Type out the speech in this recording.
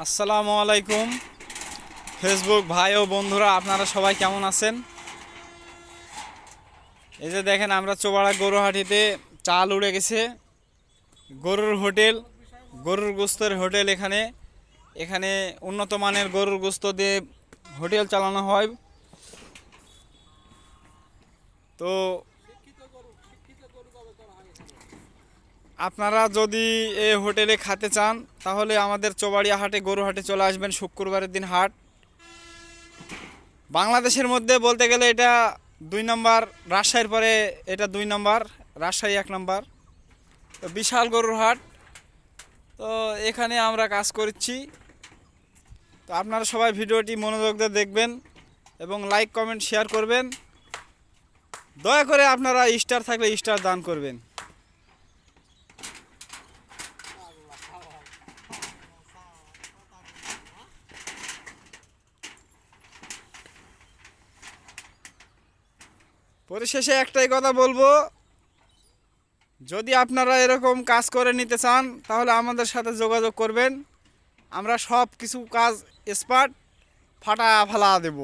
আসসালামু আলাইকুম ফেসবুক ভাই ও বন্ধুরা, আপনারা সবাই কেমন আছেন? এই যে দেখেন, আমরা চোবাড়া গরুহাটিতে চাল উড়ে গেছে। গরুর হোটেল, গরুর গোস্তের হোটেল। এখানে এখানে উন্নত মানের গরুর গোস্ত দিয়ে হোটেল চালানো হয়। তো আপনারা যদি এই হোটেলে খেতে চান তাহলে আমাদের চোবাড়িয়া হাটে, গরু হাটে চলে আসবেন। শুক্রবারের দিন হাট। বাংলাদেশের মধ্যে বলতে গেলে এটা 2 নম্বর, রাজশাহীর পরে এটা 2 নম্বর, রাজশাহী 1 নম্বর। তো বিশাল গরুর হাট। তো এখানে আমরা কাজ করছি। তো আপনারা সবাই ভিডিওটি মনোযোগ দিয়ে দেখবেন এবং লাইক কমেন্ট শেয়ার করবেন। দয়া করে আপনারা স্টার থাকলে স্টার দান করবেন। পরিশেষে একটাই কথা বলবো, যদি আপনারা এরকম কাজ করে নিতে চান তাহলে আমাদের সাথে যোগাযোগ করবেন। আমরা সব কিছু কাজ স্পার্ট ফাটা ফালা দেব।